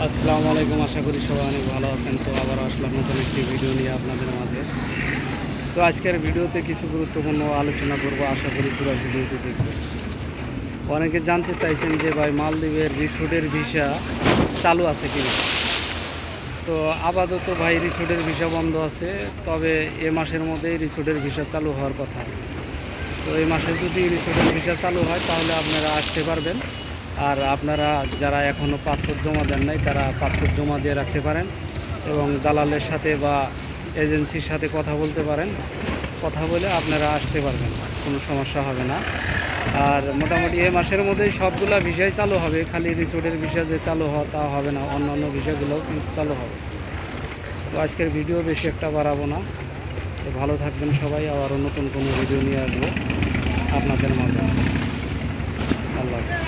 আসসালামু আলাইকুম। আশা করি সবাই অনেক ভালো আছেন। তো আবার আসলাম নতুন একটি ভিডিও নিয়ে আপনাদের মাঝে। তো আজকের ভিডিওতে কিছু গুরুত্বপূর্ণ আলোচনা করব, আশা করি পুরো ভিডিওটি দেখবেন। অনেকে জানতে চাইছেন যে ভাই মালদ্বীপের রিসোর্টের ভিসা চালু আছে কিনা। তো আপাতত ভাই রিসোর্টের ভিসা বন্ধ আছে, তবে এ মাসের মধ্যেই রিসোর্টের ভিসা চালু হওয়ার কথা। তো এই মাসে যদি রিসোর্টের ভিসা চালু হয় তাহলে আপনারা আসতে পারবেন। আর আপনারা যারা এখনও পাসপোর্ট জমা দেন নাই তারা পাসপোর্ট জমা দিয়ে রাখতে পারেন এবং দালালের সাথে বা এজেন্সির সাথে কথা বলতে পারেন। কথা বলে আপনারা আসতে পারবেন, কোনো সমস্যা হবে না। আর মোটামুটি এই মাসের মধ্যেই সবগুলা ভিসাই চালু হবে, খালি রিসোর্টের ভিসা যে চালু হওয়া তা হবে না, অন্যান্য ভিসাগুলোও কিন্তু চালু হবে। তো আজকের ভিডিও বেশি একটা বাড়াবো না। তো ভালো থাকবেন সবাই, আবারও নতুন কোনো ভিডিও নিয়ে আসবো আপনাদের মাঝে। আল্লাহ হাফেজ।